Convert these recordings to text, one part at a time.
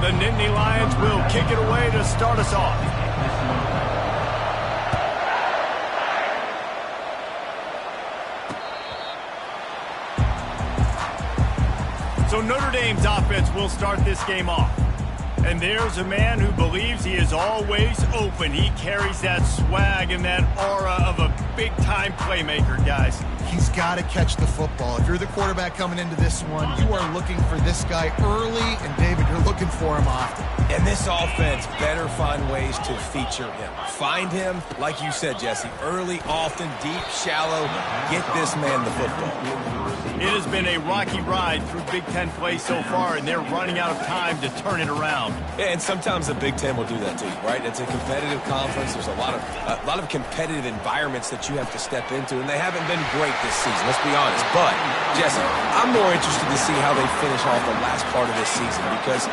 The Nittany Lions will kick it away to start us off. So Notre Dame's offense will start this game off. And there's a man who believes he is always open. He carries that swag and that aura of a big-time playmaker, guys. He's got to catch the football. If you're the quarterback coming into this one, you are looking for this guy early, and David, you're looking for him often. And this offense better find ways to feature him. Find him, like you said, Jesse, early, often, deep, shallow. Get this man the football. It has been a rocky ride through Big Ten play so far, and they're running out of time to turn it around. Yeah, and sometimes the Big Ten will do that to you, right? It's a competitive conference. There's a lot of competitive environments that you have to step into, and they haven't been great this season, let's be honest. But, Jesse, I'm more interested to see how they finish off the last part of this season, because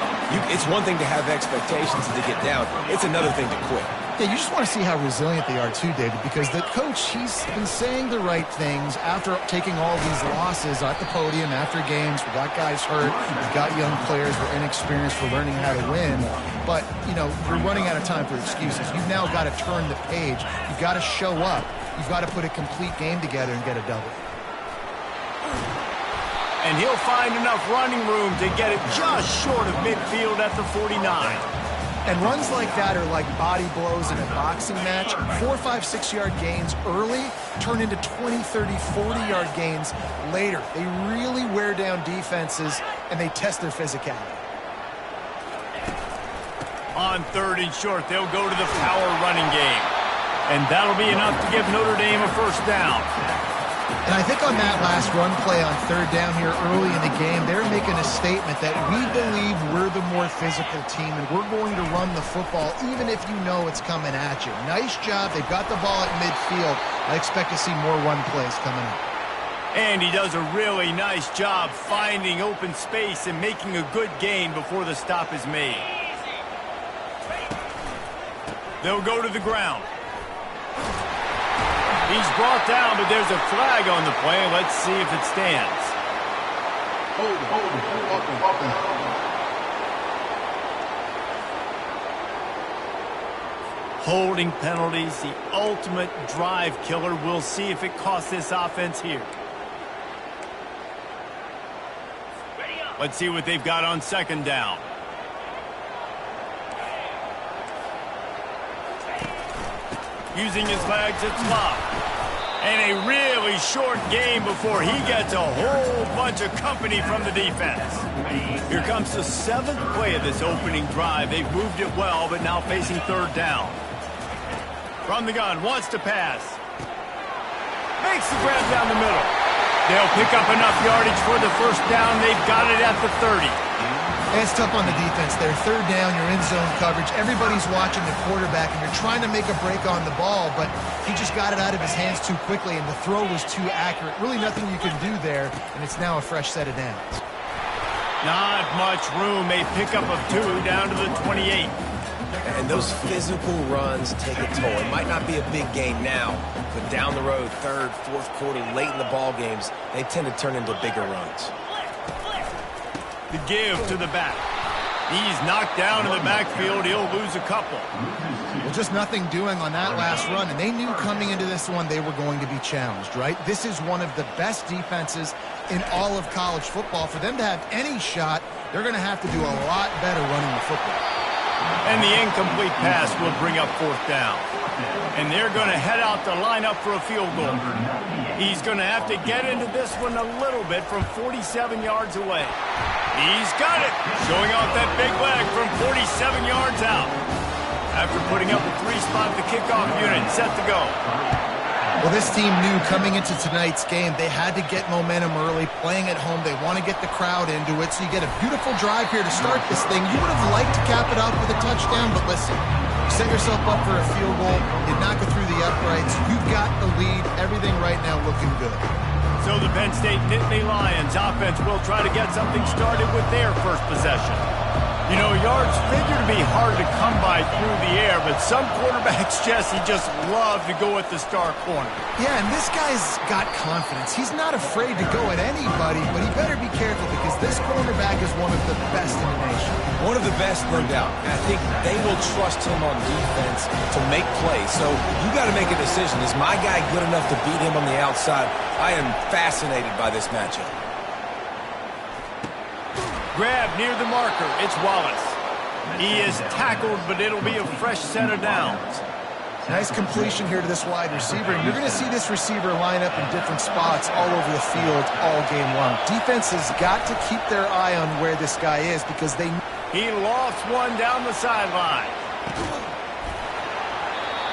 it's one thing to have expectations and to get down. It's another thing to quit. Yeah, you just want to see how resilient they are too, David, because the coach, he's been saying the right things after taking all these losses at the podium after games. We got guys hurt. We got young players. We're inexperienced for learning how to win. But, you know, you're running out of time for excuses. You've now got to turn the page. You've got to show up. You've got to put a complete game together and get a double. And he'll find enough running room to get it just short of midfield at the 49. And runs like that are like body blows in a boxing match. 4, 5, 6-yard gains early turn into 20, 30, 40-yard gains later. They really wear down defenses, and they test their physicality. On 3rd and short, they'll go to the power running game. And that'll be enough to give Notre Dame a first down. And I think on that last run play on 3rd down here early in the game, they're making a statement that we believe we're the more physical team and we're going to run the football even if you know it's coming at you. Nice job. They've got the ball at midfield. I expect to see more run plays coming up. And he does a really nice job finding open space and making a good gain before the stop is made. They'll go to the ground. He's brought down, but there's a flag on the play. Let's see if it stands. Holding penalties, the ultimate drive killer. We'll see if it costs this offense here. Let's see what they've got on 2nd down. Using his legs at slot. And a really short game before he gets a whole bunch of company from the defense. Here comes the 7th play of this opening drive. They've moved it well, but now facing 3rd down. From the gun, wants to pass. Makes the grab down the middle. They'll pick up enough yardage for the first down. They've got it at the 30. It's tough on the defense there. 3rd down, you're in zone coverage. Everybody's watching the quarterback, and you're trying to make a break on the ball, but he just got it out of his hands too quickly, and the throw was too accurate. Really nothing you can do there, and it's now a fresh set of downs. Not much room. A pickup of 2 down to the 28. And those physical runs take a toll. It might not be a big game now, but down the road, 3rd, 4th quarter, late in the ball games, they tend to turn into bigger runs. The give to the back. He's knocked down in the backfield. He'll lose a couple. Well, just nothing doing on that last run, and they knew coming into this one they were going to be challenged, right? This is one of the best defenses in all of college football. For them to have any shot, they're going to have to do a lot better running the football. And the incomplete pass will bring up 4th down. And they're going to head out to line up for a field goal. He's going to have to get into this one a little bit from 47 yards away. He's got it, showing off that big leg from 47 yards out. After putting up a 3-spot, the kickoff unit set to go. Well, this team knew coming into tonight's game they had to get momentum early, playing at home. They want to get the crowd into it, so you get a beautiful drive here to start this thing. You would have liked to cap it off with a touchdown, but listen, you set yourself up for a field goal, you knock it through the uprights, you've got the lead, everything right now looking good. So the Penn State Nittany Lions offense will try to get something started with their first possession. You know, yards figure to be hard to come by through the air, but some quarterbacks, Jesse, just love to go at the star corner. Yeah, and this guy's got confidence. He's not afraid to go at anybody, but he better be careful because this cornerback is one of the best in the nation. One of the best, no doubt. And I think they will trust him on defense to make plays. So you got to make a decision. Is my guy good enough to beat him on the outside? I am fascinated by this matchup. Grab near the marker. It's Wallace. He is tackled, but it'll be a fresh set of downs. Nice completion here to this wide receiver. And you're going to see this receiver line up in different spots all over the field all game long. Defense has got to keep their eye on where this guy is because they... He lost one down the sideline.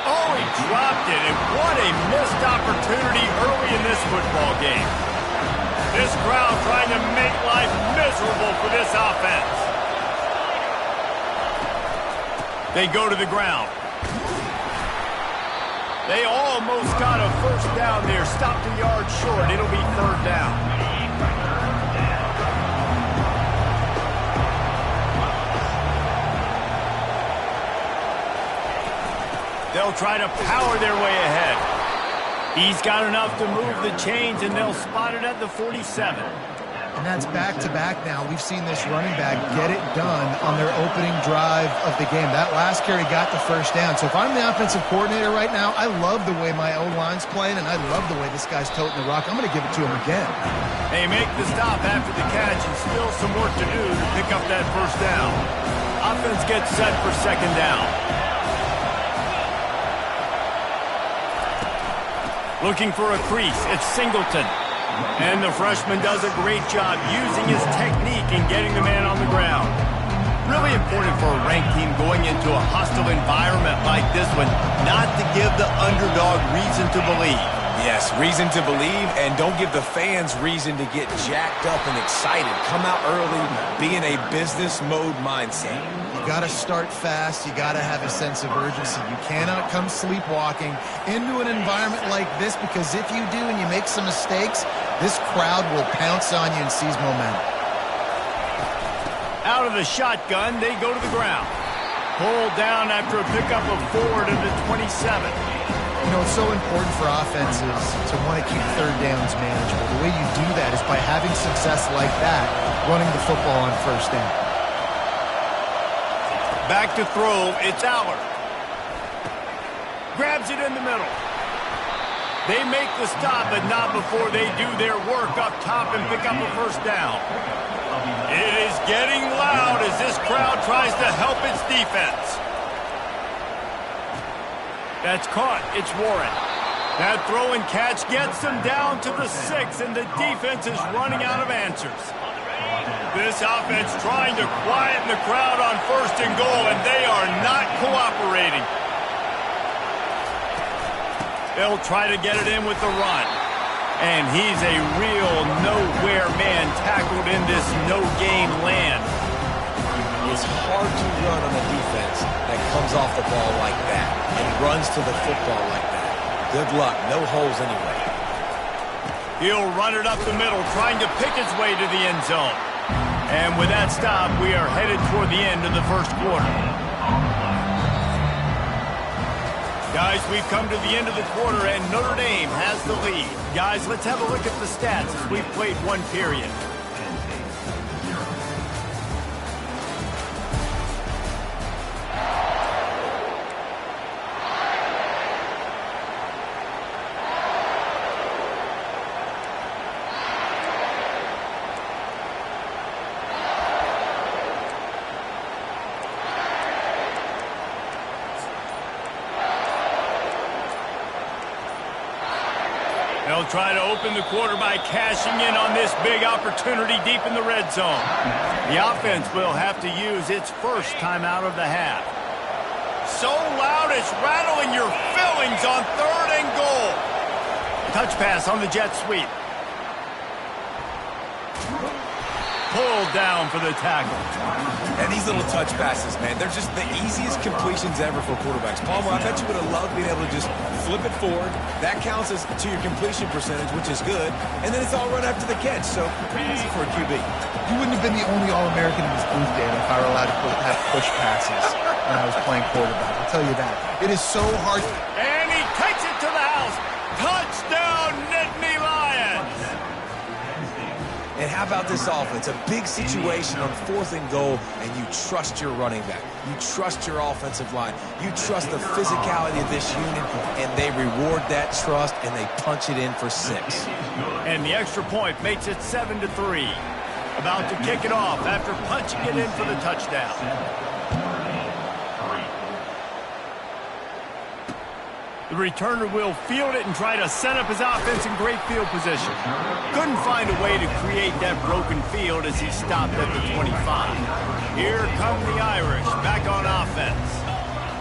Oh, he dropped it, and what a missed opportunity early in this football game. This crowd trying to make life miserable for this offense. They go to the ground. They almost got a first down there. Stopped a yard short. It'll be third down. They'll try to power their way ahead. He's got enough to move the chains, and they'll spot it at the 47. And that's back-to-back now. We've seen this running back get it done on their opening drive of the game. That last carry got the first down. So if I'm the offensive coordinator right now, I love the way my O-line's playing, and I love the way this guy's toting the rock. I'm going to give it to him again. They make the stop after the catch, and still some work to do to pick up that first down. Offense gets set for second down. Looking for a crease. It's Singleton. And the freshman does a great job using his technique and getting the man on the ground. Really important for a ranked team going into a hostile environment like this one, not to give the underdog reason to believe. Yes, reason to believe, and don't give the fans reason to get jacked up and excited. Come out early, be in a business mode mindset. You got to start fast. You got to have a sense of urgency. You cannot come sleepwalking into an environment like this, because if you do and you make some mistakes, this crowd will pounce on you and seize momentum. Out of the shotgun, they go to the ground. Pulled down after a pickup of 4 to the 27. You know, it's so important for offenses to want to keep third downs manageable. The way you do that is by having success like that, running the football on first down. Back to throw, it's Aller. Grabs it in the middle. They make the stop, but not before they do their work up top and pick up a first down. It is getting loud as this crowd tries to help its defense. That's caught. It's Warren. That throw and catch gets them down to the 6, and the defense is running out of answers. This offense trying to quieten the crowd on first and goal, and they are not cooperating. They'll try to get it in with the run. And he's a real nowhere man tackled in this no-game land. It's hard to run on a defense that comes off the ball like that and runs to the football like that. Good luck. No holes anyway. He'll run it up the middle, trying to pick his way to the end zone. And with that stop, we are headed toward the end of the first quarter. Guys, we've come to the end of the quarter, and Notre Dame has the lead. Guys, let's have a look at the stats as we've played one period. They'll try to open the quarter by cashing in on this big opportunity deep in the red zone. The offense will have to use its first timeout of the half. So loud it's rattling your fillings on third and goal. Touch pass on the jet sweep. Pulled down for the tackle. And these little touch passes, man, they're just the easiest completions ever for quarterbacks. Palmer, I bet you would have loved being able to just flip it forward. That counts as to your completion percentage, which is good. And then it's all run after the catch, so pretty easy for a QB. You wouldn't have been the only All-American in this booth, Dan, if I were allowed to have push passes when I was playing quarterback. I'll tell you that. It is so hard. And he takes it to the house. Touchdown, Nittany Lions. And how How about this offense? A big situation on 4th and goal, and you trust your running back. You trust your offensive line. You trust the physicality of this unit, and they reward that trust, and they punch it in for 6. And the extra point makes it 7-3. About to kick it off after punching it in for the touchdown. The returner will field it and try to set up his offense in great field position. Couldn't find a way to create that broken field as he stopped at the 25. Here come the Irish back on offense.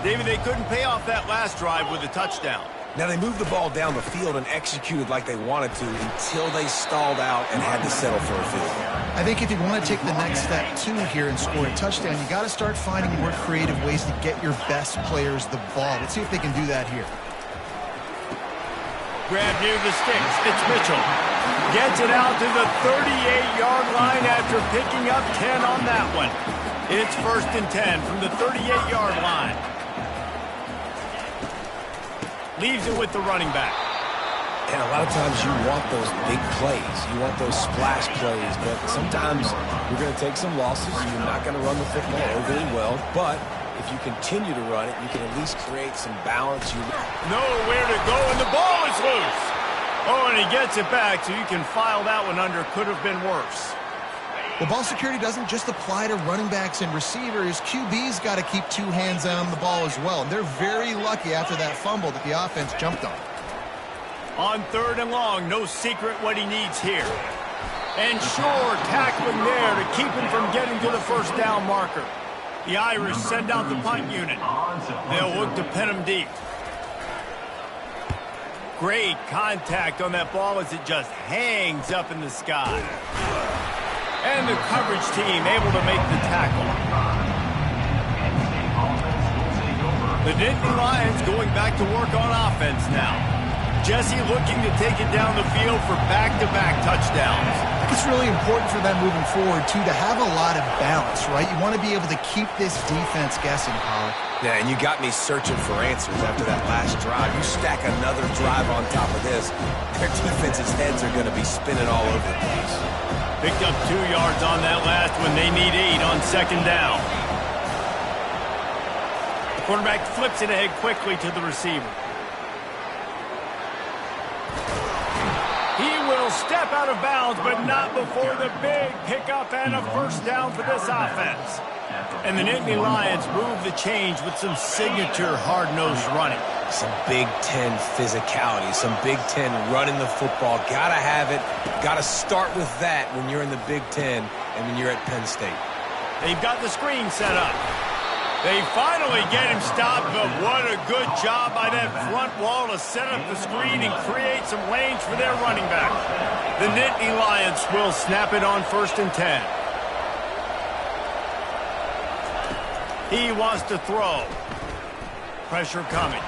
David, they couldn't pay off that last drive with a touchdown. Now, they moved the ball down the field and executed like they wanted to until they stalled out and had to settle for a field goal. I think if you want to take the next step, too, here and score a touchdown, you got to start finding more creative ways to get your best players the ball. Let's see if they can do that here. Grab near the sticks. It's Mitchell. Gets it out to the 38-yard line after picking up 10 on that one. It's 1st and 10 from the 38-yard line. Leaves it with the running back. And a lot of times you want those big plays. You want those splash plays. But sometimes you're going to take some losses. You're not going to run the football overly well. But if you continue to run it, you can at least create some balance. Nowhere to go, and the ball is loose. Oh, and he gets it back, so you can file that one under. Could have been worse. Well, ball security doesn't just apply to running backs and receivers. QB's got to keep 2 hands on the ball as well. And they're very lucky after that fumble that the offense jumped on. On 3rd and long, no secret what he needs here. And sure, tackling there to keep him from getting to the 1st down marker. The Irish send out the punt unit. They'll look to pin him deep. Great contact on that ball as it just hangs up in the sky. And the coverage team able to make the tackle. The Dynasty Lions going back to work on offense now. Jesse looking to take it down the field for back-to-back touchdowns. It's really important for them moving forward, too, to have a lot of balance, right? You want to be able to keep this defense guessing, Colin. Yeah, and you got me searching for answers after that last drive. You stack another drive on top of this, their defense's heads are going to be spinning all over the place. Picked up 2 yards on that last one. They need 8 on 2nd down. The quarterback flips it ahead quickly to the receiver. He will step out of bounds, but not before the big pickup and a 1st down for this offense. And the Nittany Lions move the change with some signature hard-nosed running. Some Big Ten physicality, some Big Ten running the football. Got to have it. Got to start with that when you're in the Big Ten and when you're at Penn State. They've got the screen set up. They finally get him stopped, but what a good job by that front wall to set up the screen and create some lanes for their running back. The Nittany Lions will snap it on 1st and 10. He wants to throw. Pressure coming.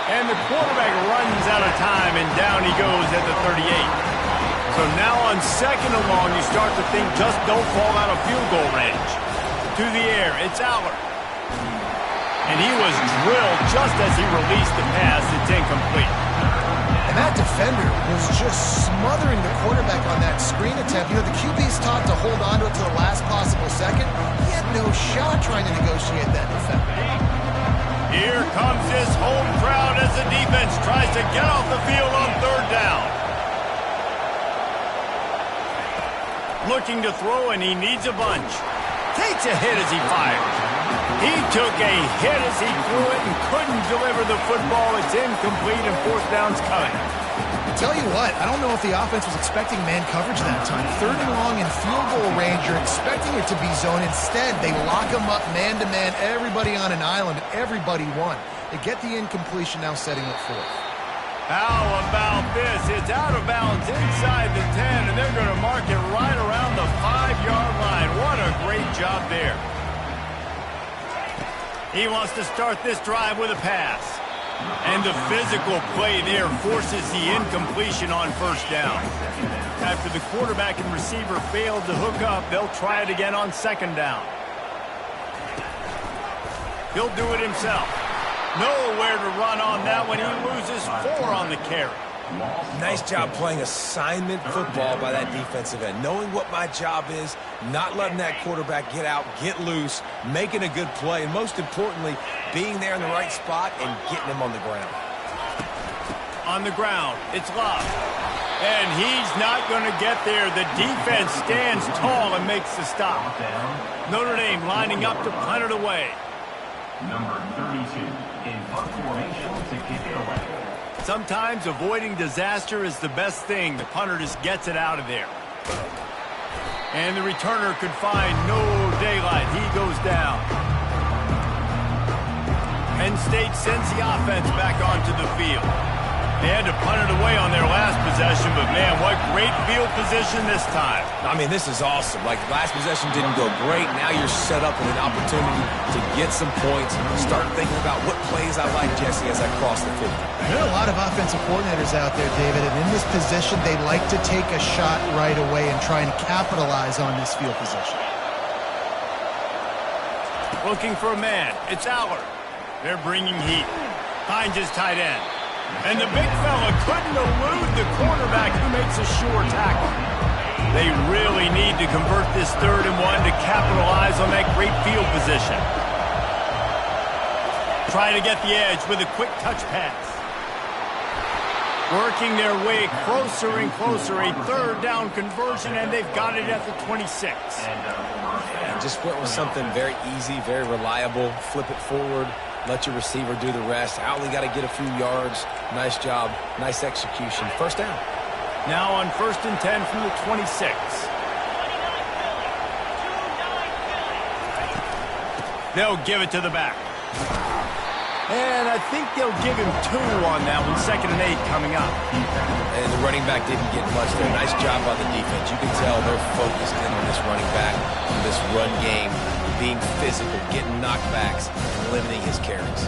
And the quarterback runs out of time, and down he goes at the 38. So now on 2nd and long, you start to think just don't fall out of field goal range. To the air, it's Aller. And he was drilled just as he released the pass. It's incomplete. And that defender was just smothering the quarterback on that screen attempt. You know, the QB's taught to hold on to it to the last possible second. He had no shot trying to negotiate that defender. Here comes this home crowd as the defense tries to get off the field on 3rd down. Looking to throw, and he needs a bunch. Takes a hit as he fires. He took a hit as he threw it and couldn't deliver the football. It's incomplete, and 4th down's coming. I tell you what, I don't know if the offense was expecting man coverage that time. 3rd and long in field goal range, you're expecting it to be zone. Instead, they lock them up man-to-man, everybody on an island, everybody won. They get the incompletion, now setting up 4th. How about this? It's out of bounds inside the 10, and they're going to mark it right around the 5-yard line. What a great job there. He wants to start this drive with a pass. And the physical play there forces the incompletion on 1st down. After the quarterback and receiver failed to hook up, they'll try it again on 2nd down. He'll do it himself. Nowhere to run on that one. He loses 4 on the carry. Nice job playing assignment football by that defensive end. Knowing what my job is, not letting that quarterback get out, get loose, making a good play, and most importantly, being there in the right spot and getting him on the ground. On the ground, it's Love. And he's not going to get there. The defense stands tall and makes the stop. Notre Dame lining up to punt it away. Number 32 in punt formation to kick it away. Sometimes avoiding disaster is the best thing. The punter just gets it out of there. And the returner could find no daylight. He goes down. Penn State sends the offense back onto the field. They had to punt it away on their last possession, but man, what great field position this time. I mean, this is awesome. Like, last possession didn't go great. Now you're set up with an opportunity to get some points. Start thinking about what plays I like, Jesse, as I cross the field. There are a lot of offensive coordinators out there, David, and in this position, they like to take a shot right away and try and capitalize on this field position. Looking for a man. It's Allard. They're bringing heat. Finds his tight end. And the big fella couldn't elude the quarterback who makes a sure tackle. They really need to convert this 3rd and 1 to capitalize on that great field position. Trying to get the edge with a quick touch pass. Working their way closer and closer. A 3rd down conversion, and they've got it at the 26. And just went with something very easy, very reliable. Flip it forward. Let your receiver do the rest. Only got to get a few yards. Nice job. Nice execution. First down. Now on 1st and 10 from the 26. They'll give it to the back. And I think they'll give him 2 on that one. 2nd and 8 coming up. And the running back didn't get much there. Nice job by the defense. You can tell they're focused in on this running back, on this run game, being physical, getting knockbacks, and limiting his carries.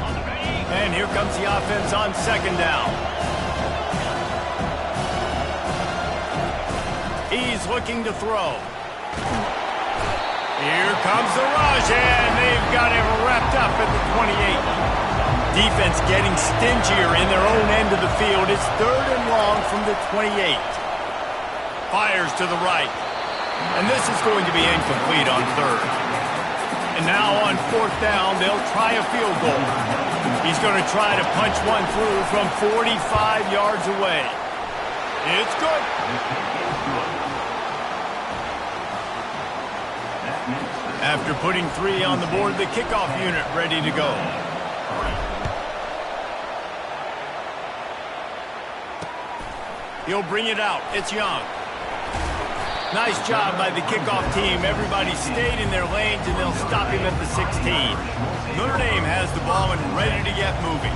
And here comes the offense on 2nd down. He's looking to throw. Here comes the rush, and they've got it wrapped up at the 28. Defense getting stingier in their own end of the field. It's 3rd and long from the 28. Fires to the right. And this is going to be incomplete on 3rd. And now on 4th down, they'll try a field goal. He's going to try to punch one through from 45 yards away. It's good. After putting 3 on the board, the kickoff unit ready to go. He'll bring it out. It's Young. Nice job by the kickoff team. Everybody stayed in their lanes, and they'll stop him at the 16. Notre Dame has the ball and ready to get moving.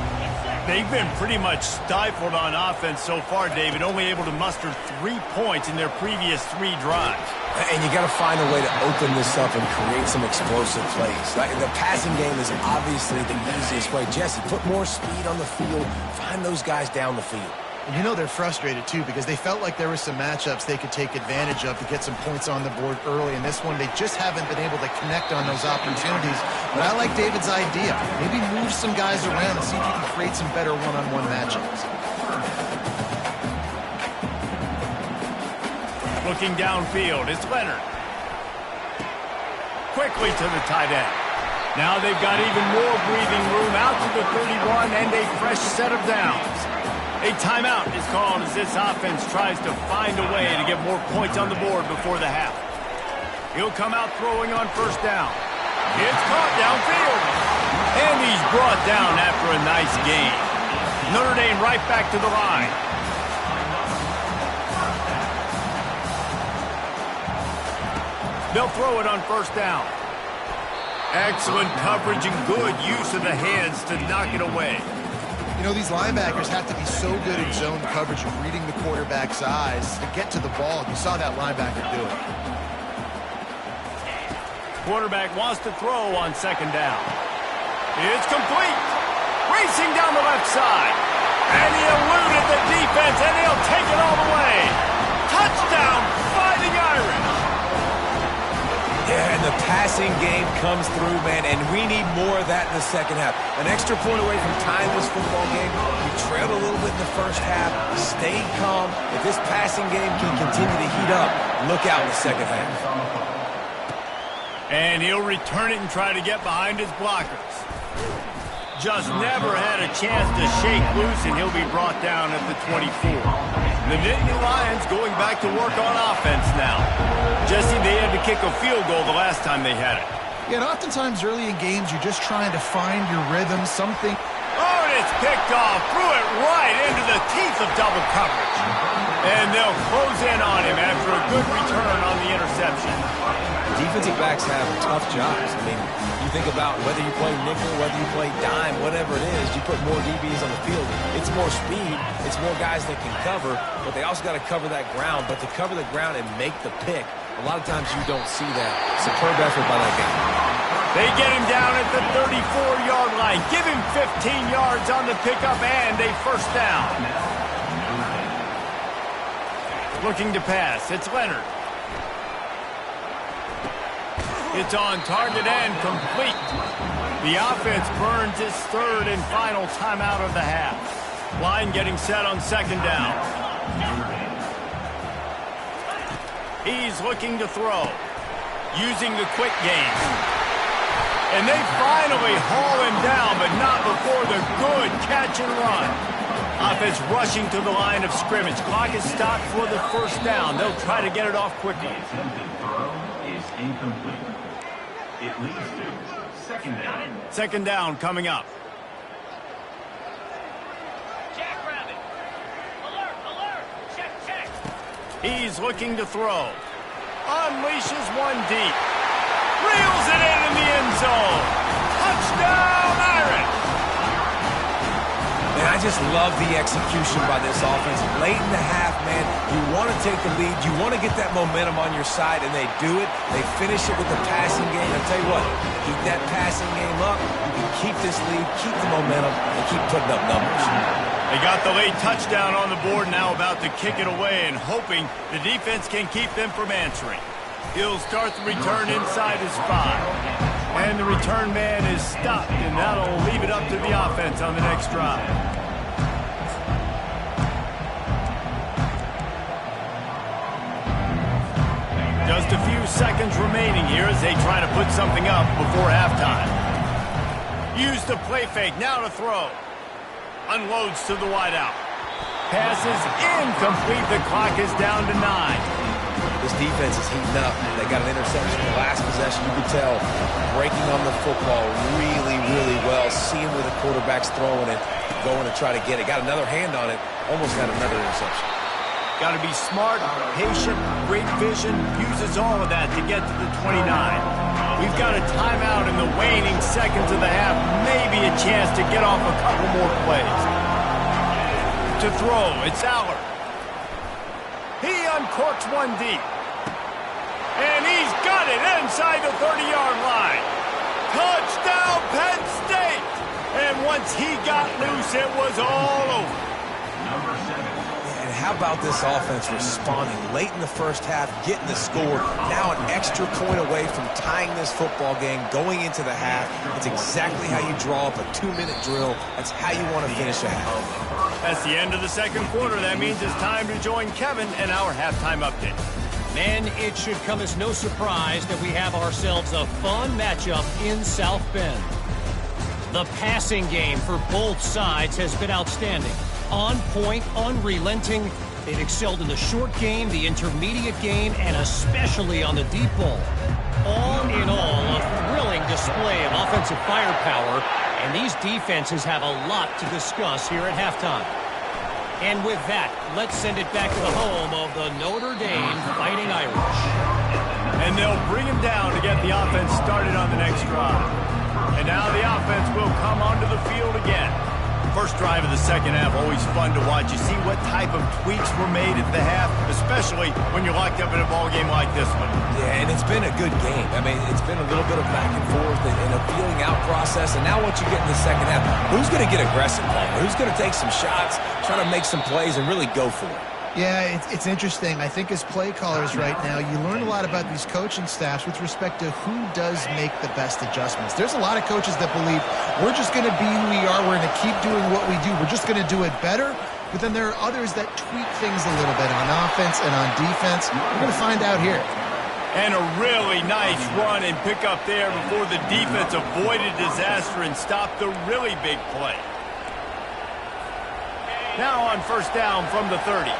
They've been pretty much stifled on offense so far, David, only able to muster 3 points in their previous 3 drives. And you got to find a way to open this up and create some explosive plays. Like, the passing game is obviously the easiest way. Jesse, put more speed on the field. Find those guys down the field. And you know they're frustrated, too, because they felt like there were some matchups they could take advantage of to get some points on the board early. In this one, they just haven't been able to connect on those opportunities. But I like David's idea. Maybe move some guys around and see if you can create some better one-on-one matchups. Looking downfield, it's Leonard. Quickly to the tight end. Now they've got even more breathing room out to the 31 and a fresh set of downs. A timeout is called as this offense tries to find a way to get more points on the board before the half. He'll come out throwing on 1st down. It's caught downfield. And he's brought down after a nice gain. Notre Dame right back to the line. They'll throw it on 1st down. Excellent coverage and good use of the hands to knock it away. You know, these linebackers have to be so good in zone coverage and reading the quarterback's eyes to get to the ball. You saw that linebacker do it. Quarterback wants to throw on 2nd down. It's complete. Racing down the left side. And he eluded the defense, and he'll take it all the way. Touchdown, Fighting Irish. Yeah, And the passing game comes through, man, and we need more of that in the second half. An extra point away from tying this football game. We trailed a little bit in the first half, stayed calm. If this passing game can continue to heat up, look out in the second half. And he'll return it and try to get behind his blockers. Just never had a chance to shake loose, and he'll be brought down at the 24. The Nittany Lions going back to work on offense now. Jesse, they had to kick a field goal the last time they had it. Yeah, and oftentimes early in games, you're just trying to find your rhythm, something. Oh, and it's picked off. Threw it right into the teeth of double coverage. And they'll close in on him after a good return on the interception. Defensive backs have tough jobs. I mean, you think about whether you play nickel, whether you play dime, whatever it is, you put more DBs on the field. It's more speed. It's more guys that can cover, but they also got to cover that ground. But to cover the ground and make the pick, a lot of times you don't see that. Superb effort by that guy. They get him down at the 34-yard line. Give him 15 yards on the pickup and a first down. Looking to pass. It's Leonard. It's on target and complete. The offense burns its third and final timeout of the half. Line getting set on second down. He's looking to throw. Using the quick game. And they finally haul him down, but not before the good catch and run. Offense rushing to the line of scrimmage. Clock is stopped for the first down. They'll try to get it off quickly. Attempted throw is incomplete. It leads to second down. Second down coming up. Jackrabbit. Alert, alert. Check. He's looking to throw. Unleashes one deep. Reels it in the end zone. Touchdown, Irish. And I just love the execution by this offense. Late in the half, man, you want to take the lead. You want to get that momentum on your side, and they do it. They finish it with the passing game. I'll tell you what, keep that passing game up. You can keep this lead, keep the momentum, and keep putting up numbers. They got the late touchdown on the board, now about to kick it away and hoping the defense can keep them from answering. He'll start the return inside his 5. And the return man is stopped, and that'll leave it up to the offense on the next drive. Just a few seconds remaining here as they try to put something up before halftime. Use the play fake, now to throw. Unloads to the wideout. Passes incomplete. The clock is down to 9. This defense is heating up. They got an interception in the last possession. You could tell breaking on the football really, really well. Seeing where the quarterback's throwing it, going to try to get it. Got another hand on it. Almost got another interception. Got to be smart, patient, great vision. Uses all of that to get to the 29. We've got a timeout in the waning seconds of the half. Maybe a chance to get off a couple more plays. To throw, it's Allard. He uncorks one deep. And he's got it inside the 30-yard line. Touchdown, Penn State! And once he got loose, it was all over. Number 7. And how about this offense responding late in the first half, getting the score, now an extra point away from tying this football game, going into the half. It's exactly how you draw up a 2-minute drill. That's how you want to finish a half. That's the end of the second quarter. That means it's time to join Kevin and our halftime update. Man, it should come as no surprise that we have ourselves a fun matchup in South Bend. The passing game for both sides has been outstanding. On point, unrelenting. They've excelled in the short game, the intermediate game, and especially on the deep ball. All in all, a thrilling display of offensive firepower, and these defenses have a lot to discuss here at halftime. And with that, let's send it back to the home of the Notre Dame Fighting Irish. And they'll bring him down to get the offense started on the next drive. And now the offense will come onto the field again. First drive of the second half, always fun to watch. You see what type of tweaks were made at the half, especially when you're locked up in a ball game like this one. Yeah, and it's been a good game. I mean, it's been a little bit of back and forth and a feeling out process. And now once you get in the second half, who's going to get aggressive, Paul? Who's going to take some shots, try to make some plays, and really go for it? Yeah, it's interesting. I think as play callers right now, you learn a lot about these coaching staffs with respect to who does make the best adjustments. There's a lot of coaches that believe we're just going to be who we are. We're going to keep doing what we do. We're just going to do it better. But then there are others that tweak things a little bit on offense and on defense. We're going to find out here. And a really nice run and pick up there before the defense avoided disaster and stopped the really big play. Now on first down from the 30.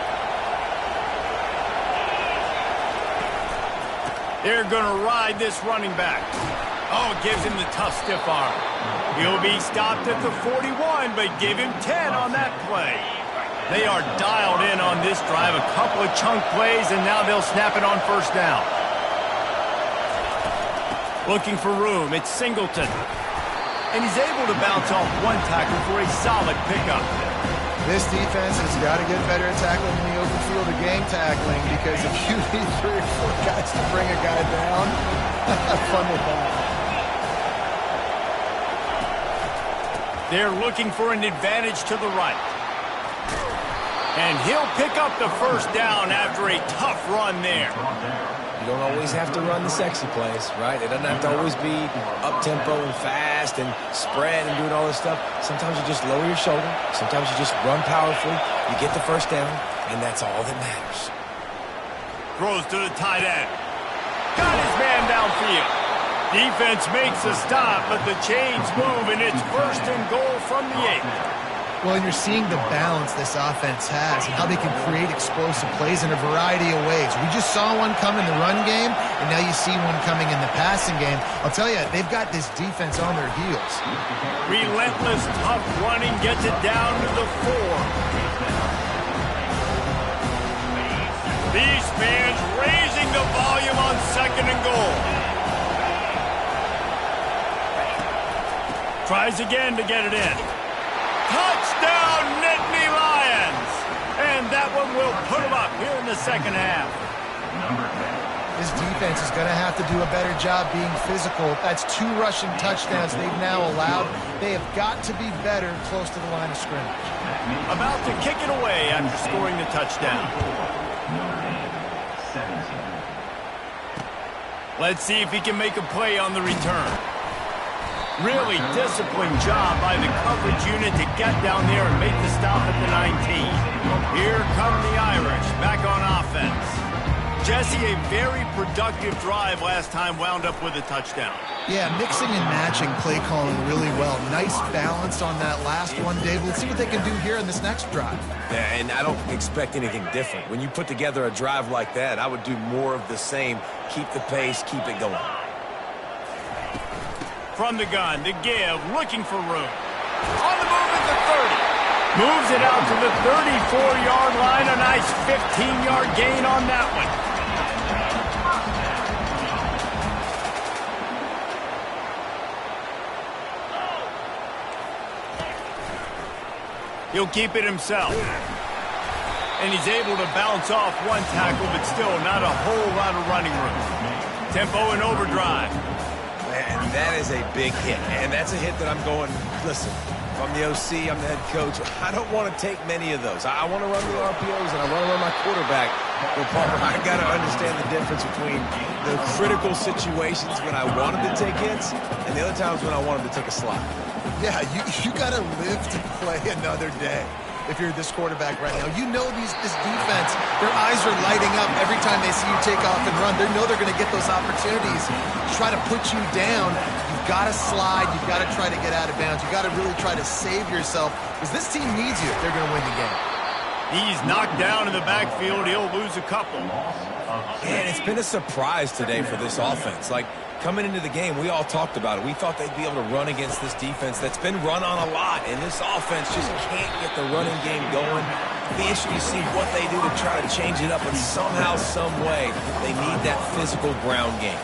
They're going to ride this running back. Oh, it gives him the tough stiff arm. He'll be stopped at the 41, but give him 10 on that play. They are dialed in on this drive. A couple of chunk plays, and now they'll snap it on first down. Looking for room. It's Singleton. And he's able to bounce off one tackle for a solid pickup. This defense has got to get better at tackling in the open field or game tackling, because if you need 3 or 4 guys to bring a guy down, have fun with that. They're looking for an advantage to the right. And he'll pick up the first down after a tough run there. You don't always have to run the sexy plays, right? It doesn't have to always be up-tempo and fast and spread and doing all this stuff. Sometimes you just lower your shoulder. Sometimes you just run powerfully. You get the first down, and that's all that matters. Throws to the tight end. Got his man downfield. Defense makes a stop, but the chains move, and it's first and goal from the 8. Well, and you're seeing the balance this offense has and how they can create explosive plays in a variety of ways. We just saw one come in the run game, and now you see one coming in the passing game. I'll tell you, they've got this defense on their heels. Relentless, tough running gets it down to the 4. These fans raising the volume on second and goal. Tries again to get it in. Touchdown, Nittany Lions! And that one will put them up here in the second half. This defense is going to have to do a better job being physical. That's 2 rushing touchdowns they've now allowed. They have got to be better close to the line of scrimmage. About to kick it away after scoring the touchdown. Let's see if he can make a play on the return. Really disciplined job by the coverage unit to get down there and make the stop at the 19. Here come the Irish back on offense. Jesse, a very productive drive last time wound up with a touchdown. Yeah, mixing and matching play calling really well. Nice balance on that last one, Dave. Let's see what they can do here in this next drive. Yeah, and I don't expect anything different. When you put together a drive like that, I would do more of the same. Keep the pace, keep it going. From the gun, the give, looking for room. On the move at the 30. Moves it out to the 34-yard line. A nice 15-yard gain on that one. He'll keep it himself. And he's able to bounce off one tackle, but still not a whole lot of running room. Tempo and overdrive. Man, that is a big hit. And that's a hit that I'm going, listen, if I'm the OC, I'm the head coach, I don't want to take many of those. I want to run the RPOs, and I want to run my quarterback. Well, Palmer, I got to understand the difference between the critical situations when I want him to take hits and the other times when I want him to take a slide. Yeah, you got to live to play another day. If you're this quarterback right now, you know this defense, their eyes are lighting up every time they see you take off and run. They know they're going to get those opportunities to try to put you down. You've got to slide. You've got to try to get out of bounds. You've got to really try to save yourself, because this team needs you if they're going to win the game. He's knocked down in the backfield. He'll lose a couple. Man, it's been a surprise today for this offense. Like, coming into the game, we all talked about it. We thought they'd be able to run against this defense that's been run on a lot, and this offense just can't get the running game going. It'll be interesting to see what they do to try to change it up, but somehow, some way, they need that physical ground game.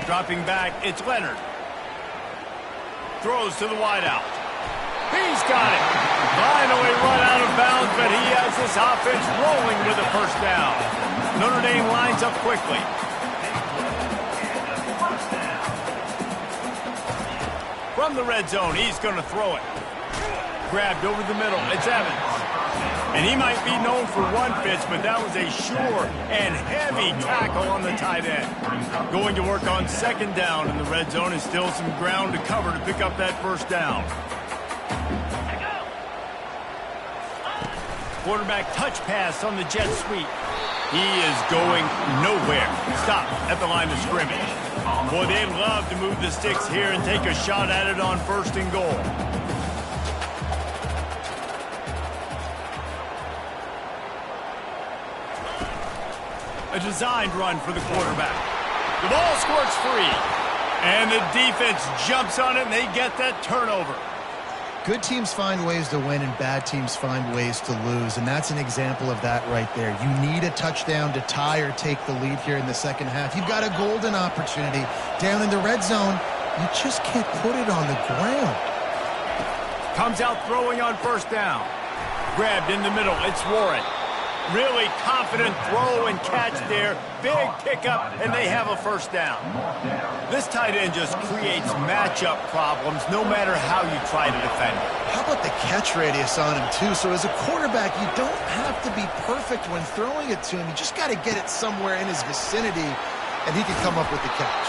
Dropping back, it's Leonard. Throws to the wideout. He's got it. Finally run out of bounds, but he has this offense rolling with a first down. Notre Dame lines up quickly. From the red zone, he's going to throw it. Grabbed over the middle. It's Evans. And he might be known for one pitch, but that was a sure and heavy tackle on the tight end. Going to work on second down in the red zone, and still some ground to cover to pick up that first down. Quarterback touch pass on the jet sweep. He is going nowhere. Stop at the line of scrimmage. Boy, they'd love to move the sticks here and take a shot at it on first and goal. A designed run for the quarterback. The ball squirts free. And the defense jumps on it, and they get that turnover. Good teams find ways to win, and bad teams find ways to lose, and that's an example of that right there. You need a touchdown to tie or take the lead here in the second half. You've got a golden opportunity down in the red zone. You just can't put it on the ground. Comes out throwing on first down. Grabbed in the middle. It's Warren. Really confident throw and catch there. Big pickup, and they have a first down. This tight end just creates matchup problems no matter how you try to defend it. How about the catch radius on him, too? So as a quarterback, you don't have to be perfect when throwing it to him. You just got to get it somewhere in his vicinity, and he can come up with the catch.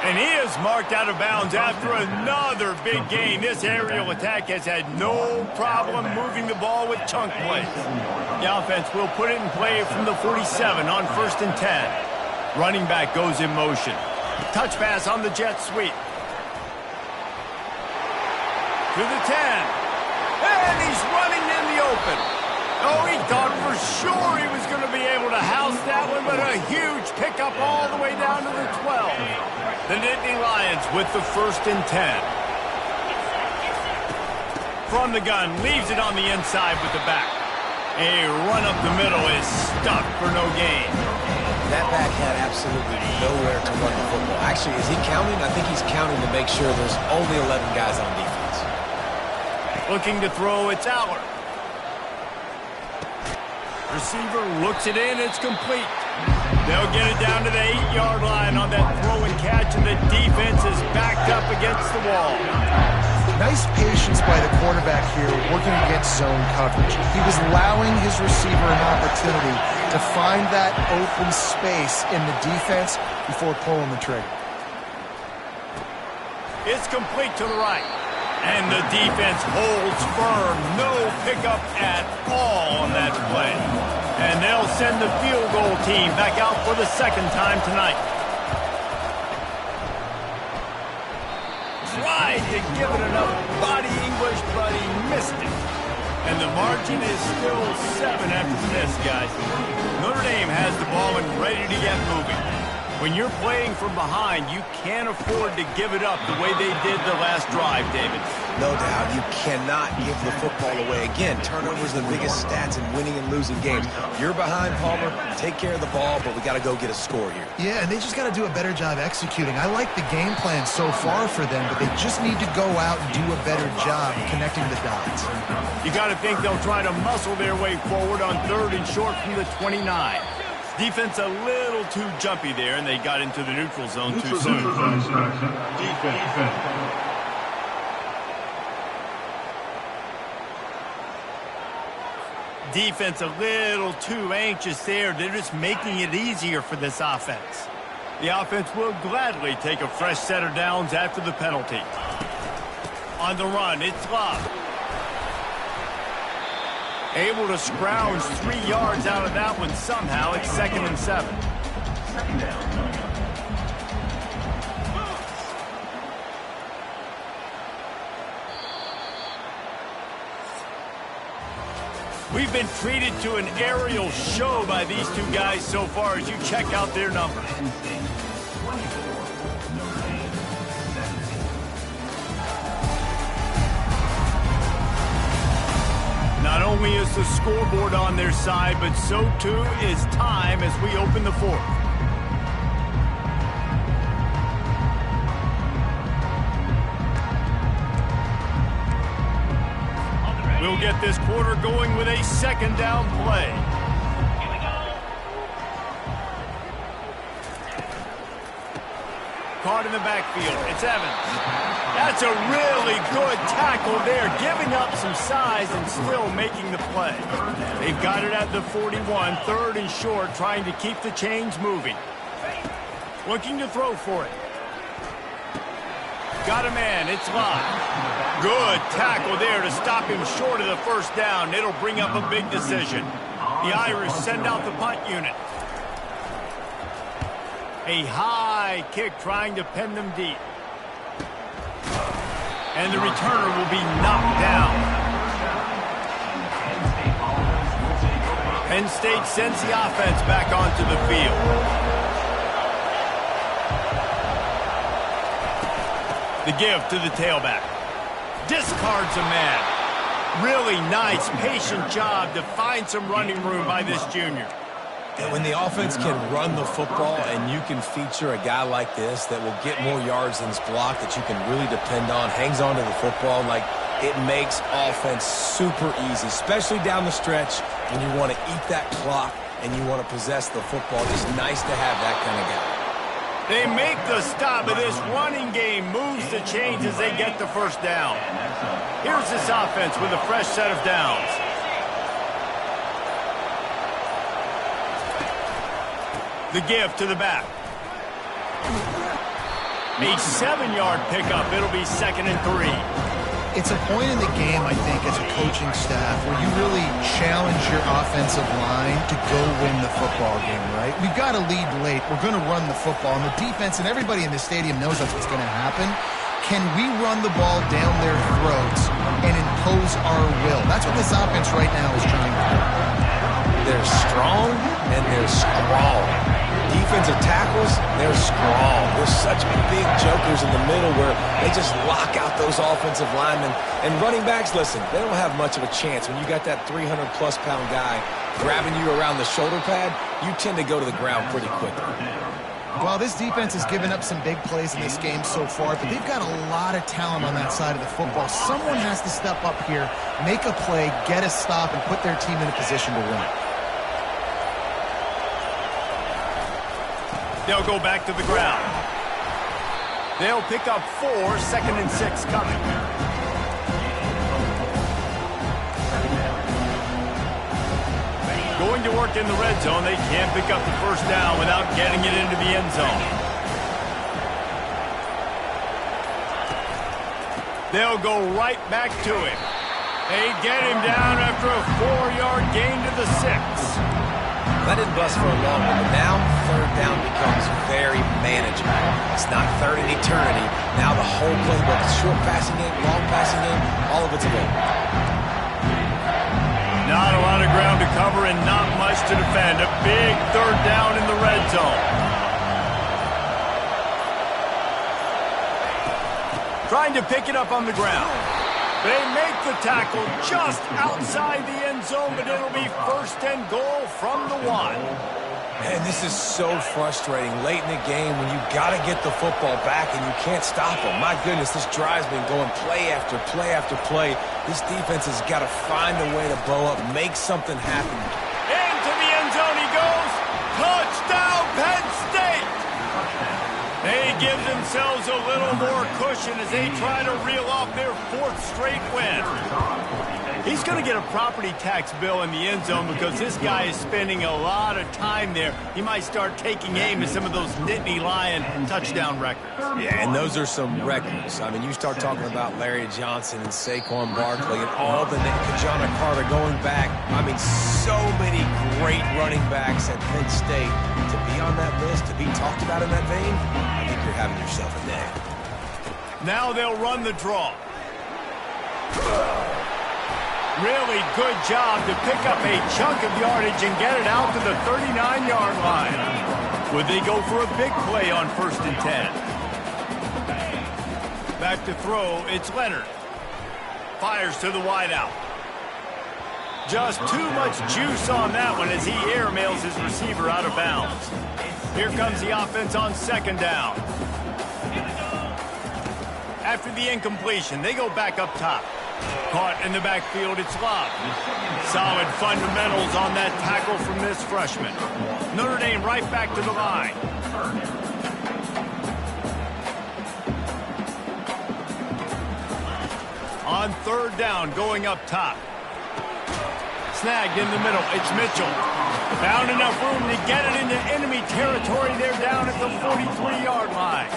And he is marked out of bounds after another big gain. This aerial attack has had no problem moving the ball with chunk plays. The offense will put it in play from the 47 on 1st and 10. Running back goes in motion. Touch pass on the jet sweep. To the 10. And he's running in the open. Oh, he thought for sure he was going to be able to house that one, but a huge pickup all the way down to the 12. The Nittany Lions with the 1st and 10. From the gun, leaves it on the inside with the back. A run up the middle is stuck for no gain. That back had absolutely nowhere to run the football. Actually, is he counting? I think he's counting to make sure there's only 11 guys on defense. Looking to throw, it's Aller. Receiver looks it in, it's complete. They'll get it down to the 8-yard line on that throw and catch, and the defense is backed up against the wall. Nice patience by the quarterback here working against zone coverage. He was allowing his receiver an opportunity to find that open space in the defense before pulling the trigger. It's complete to the right. And the defense holds firm. No pickup at all on that play. And they'll send the field goal team back out for the second time tonight. Tried to give it enough body English, but he missed it. And the margin is still 7 after the miss, guys. Notre Dame has the ball and ready to get moving. When you're playing from behind, you can't afford to give it up the way they did the last drive, David. No doubt. You cannot give the football away. Again, turnovers are the biggest stats in winning and losing games. You're behind, Palmer. Take care of the ball, but we got to go get a score here. Yeah, and they just got to do a better job executing. I like the game plan so far for them, but they just need to go out and do a better job connecting the dots. You got to think they'll try to muscle their way forward on 3rd and short from the 29. Defense a little too jumpy there, and they got into the neutral zone too soon. Defense a little too anxious there. They're just making it easier for this offense. The offense will gladly take a fresh set of downs after the penalty. On the run, it's Love. Able to scrounge 3 yards out of that one somehow. It's 2nd and 7. Second down. We've been treated to an aerial show by these two guys so far as you check out their numbers. Not only is the scoreboard on their side, but so too is time as we open the 4th. We'll get this quarter going with a second down play. Here we go. Caught in the backfield. It's Evans. That's a really good tackle there, giving up some size and still making the play. They've got it at the 41, third and short, trying to keep the chains moving. Looking to throw for it. Got a man, it's live. Good tackle there to stop him short of the first down. It'll bring up a big decision. The Irish send out the punt unit. A high kick trying to pin them deep. And the returner will be knocked down. Penn State sends the offense back onto the field. The give to the tailback. Discards a man. Really nice, patient job to find some running room by this junior. And when the offense can run the football and you can feature a guy like this that will get more yards than his block that you can really depend on, hangs on to the football, like it makes offense super easy, especially down the stretch when you want to eat that clock and you want to possess the football. It's nice to have that kind of guy. They make the stop, but this running game moves the chains as they get the first down. Here's this offense with a fresh set of downs. The give to the back. A 7-yard pickup. It'll be 2nd and 3. It's a point in the game, I think, as a coaching staff where you really challenge your offensive line to go win the football game, right? We've got to lead late. We're going to run the football. And the defense and everybody in the stadium knows that's what's going to happen. Can we run the ball down their throats and impose our will? That's what this offense right now is trying to do. They're strong and they're strong. Defensive tackles, they're strong. They're such big jokers in the middle where they just lock out those offensive linemen. And running backs, listen, they don't have much of a chance. When you got that 300-plus pound guy grabbing you around the shoulder pad, you tend to go to the ground pretty quickly. Well, this defense has given up some big plays in this game so far, but they've got a lot of talent on that side of the football. Someone has to step up here, make a play, get a stop, and put their team in a position to win. They'll go back to the ground. They'll pick up 4, 2nd and 6 coming. Going to work in the red zone. They can't pick up the first down without getting it into the end zone. They'll go right back to him. They get him down after a 4-yard gain to the 6. That didn't bust for a long one, but now 3rd down becomes very manageable. It's not 3rd and eternity. Now the whole playbook, short passing game, long passing game, all of it's available. Not a lot of ground to cover and not much to defend. A big 3rd down in the red zone. Trying to pick it up on the ground. They make the tackle just outside the end zone, but it'll be 1st and goal from the 1. Man, this is so frustrating late in the game when you got to get the football back and you can't stop them. My goodness, this drive's been going play after play after play. This defense has got to find a way to bow up, make something happen. Into the end zone he goes. Touchdown, Penn State! They give themselves a little more cushion as they try to reel off their 4th straight win. He's going to get a property tax bill in the end zone because this guy is spending a lot of time there. He might start taking aim at some of those Nittany Lion touchdown records. Yeah, and those are some records. I mean, you start talking about Larry Johnson and Saquon Barkley and all the Kajana Carter going back. I mean, so many great running backs at Penn State. To be on that list, to be talked about in that vein, I think you're having yourself a day. Now they'll run the draw. Really good job to pick up a chunk of yardage and get it out to the 39-yard line. Would they go for a big play on 1st and 10? Back to throw, it's Leonard. Fires to the wideout. Just too much juice on that one as he airmails his receiver out of bounds. Here comes the offense on 2nd down. After the incompletion, they go back up top. Caught in the backfield, it's Love. Solid fundamentals on that tackle from this freshman. Notre Dame right back to the line. On third down, going up top. Snagged in the middle. It's Mitchell. Found enough room to get it into enemy territory. They're down at the 43-yard line.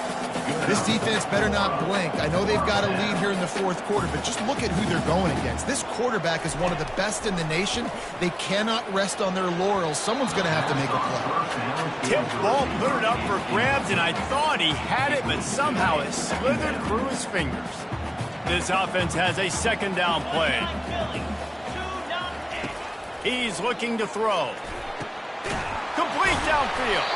This defense better not blink. I know they've got a lead here in the fourth quarter, but just look at who they're going against. This quarterback is one of the best in the nation. They cannot rest on their laurels. Someone's going to have to make a play. Tip ball, put it up for grabs, and I thought he had it, but somehow it slithered through his fingers. This offense has a second down play. He's looking to throw. Complete downfield.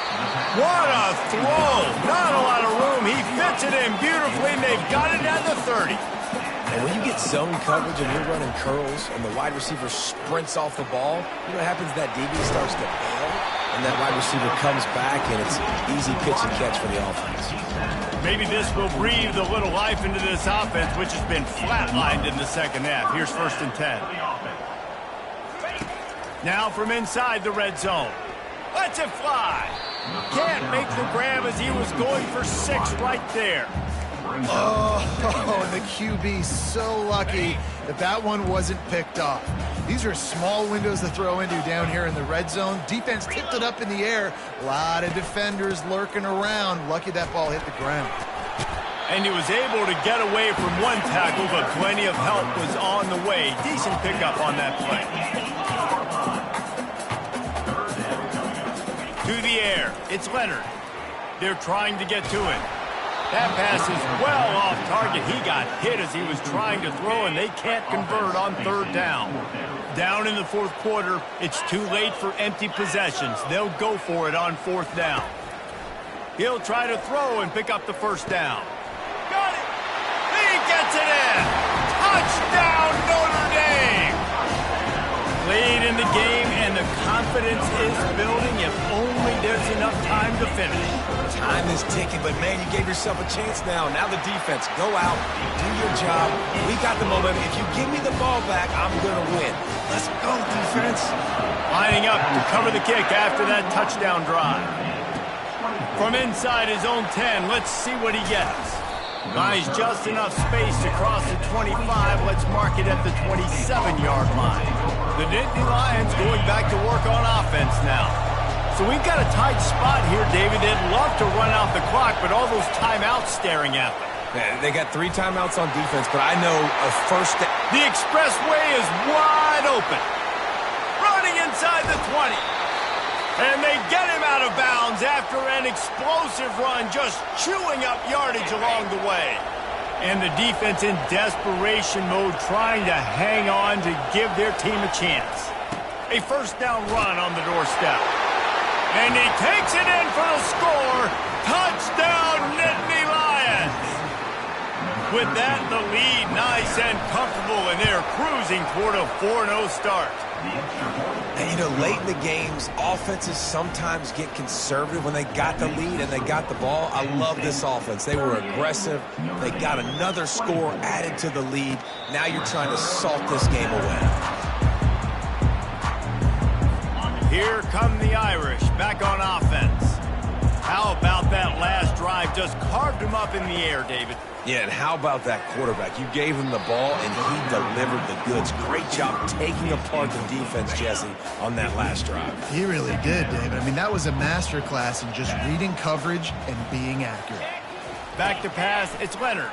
What a throw. Not a lot of room. He fits it in beautifully, and they've got it at the 30. And when you get zone coverage and you're running curls and the wide receiver sprints off the ball, you know what happens? That DB starts to bail, and that wide receiver comes back, and it's easy pitch and catch for the offense. Maybe this will breathe a little life into this offense, which has been flatlined in the second half. Here's 1st and 10. Now from inside the red zone. Lets it fly. Can't make the grab as he was going for 6 right there. Oh, and the QB so lucky that one wasn't picked off. These are small windows to throw into down here in the red zone. Defense tipped it up in the air. A lot of defenders lurking around. Lucky that ball hit the ground. And he was able to get away from one tackle, but plenty of help was on the way. Decent pickup on that play. To the air. It's Leonard. They're trying to get to it. That pass is well off target. He got hit as he was trying to throw, and they can't convert on third down. Down in the fourth quarter, it's too late for empty possessions. They'll go for it on 4th down. He'll try to throw and pick up the 1st down. Got it! He gets it in! Touchdown, Notre Dame! Lead in the game, and the confidence is building if only there's enough time to finish. Time is ticking, but man, you gave yourself a chance now. Now the defense, go out, do your job. We got the momentum. If you give me the ball back, I'm going to win. Let's go, defense. Lining up to cover the kick after that touchdown drive. From inside his own 10, let's see what he gets. Buys just enough space to cross the 25. Let's mark it at the 27-yard line. The Nittany Lions going back to work on offense now. So we've got a tight spot here, David. They'd love to run out the clock, but all those timeouts staring at them. Yeah, they got 3 timeouts on defense, but I know a first down. The expressway is wide open. Running inside the 20. And they get him out of bounds after an explosive run, just chewing up yardage along the way. And the defense in desperation mode, trying to hang on to give their team a chance. A 1st down run on the doorstep. And he takes it in for the score. Touchdown, Nittany Lions. With that, the lead nice and comfortable, and they're cruising toward a 4-0 start. And, you know, late in the games, offenses sometimes get conservative when they got the lead and they got the ball. I love this offense. They were aggressive. They got another score added to the lead. Now you're trying to salt this game away. Here come the Irish back on offense. How about that last drive? Just carved him up in the air, David. Yeah, and how about that quarterback? You gave him the ball, and he delivered the goods. Great job taking apart the defense, Jesse, on that last drive. He really did, David. I mean, that was a masterclass in just reading coverage and being accurate. Back to pass, it's Leonard.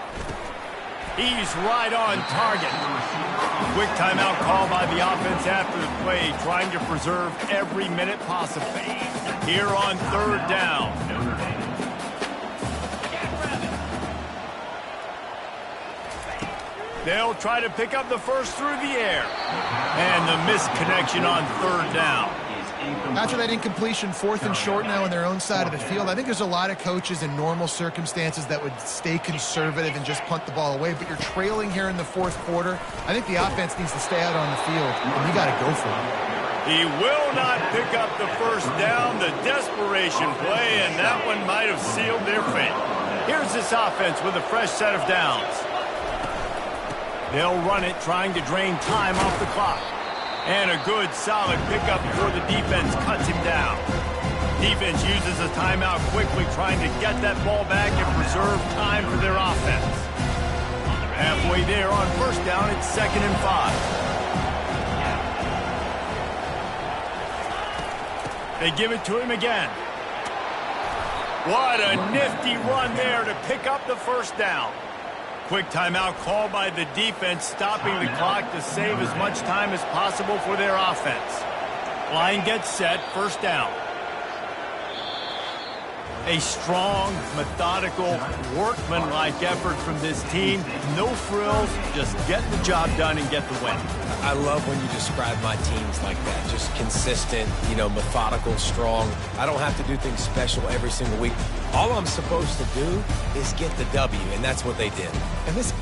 He's right on target. Quick timeout call by the offense after the play, trying to preserve every minute possible. Here on 3rd down. They'll try to pick up the first through the air. And the misconnection on 3rd down. After that incompletion, 4th and short now on their own side of the field, I think there's a lot of coaches in normal circumstances that would stay conservative and just punt the ball away, but you're trailing here in the 4th quarter. I think the offense needs to stay out on the field, and you got to go for it. He will not pick up the 1st down, the desperation play, and that one might have sealed their fate. Here's this offense with a fresh set of downs. They'll run it, trying to drain time off the clock. And a good, solid pickup before the defense cuts him down. Defense uses a timeout quickly, trying to get that ball back and preserve time for their offense. Halfway there on first down, it's 2nd and 5. They give it to him again. What a nifty run there to pick up the first down. Quick timeout called by the defense, stopping the clock to save as much time as possible for their offense. Line gets set, first down. A strong, methodical, workmanlike effort from this team. No frills, just get the job done and get the win. I love when you describe my teams like that. Just consistent, methodical, strong. I don't have to do things special every single week. All I'm supposed to do is get the W, and that's what they did. And this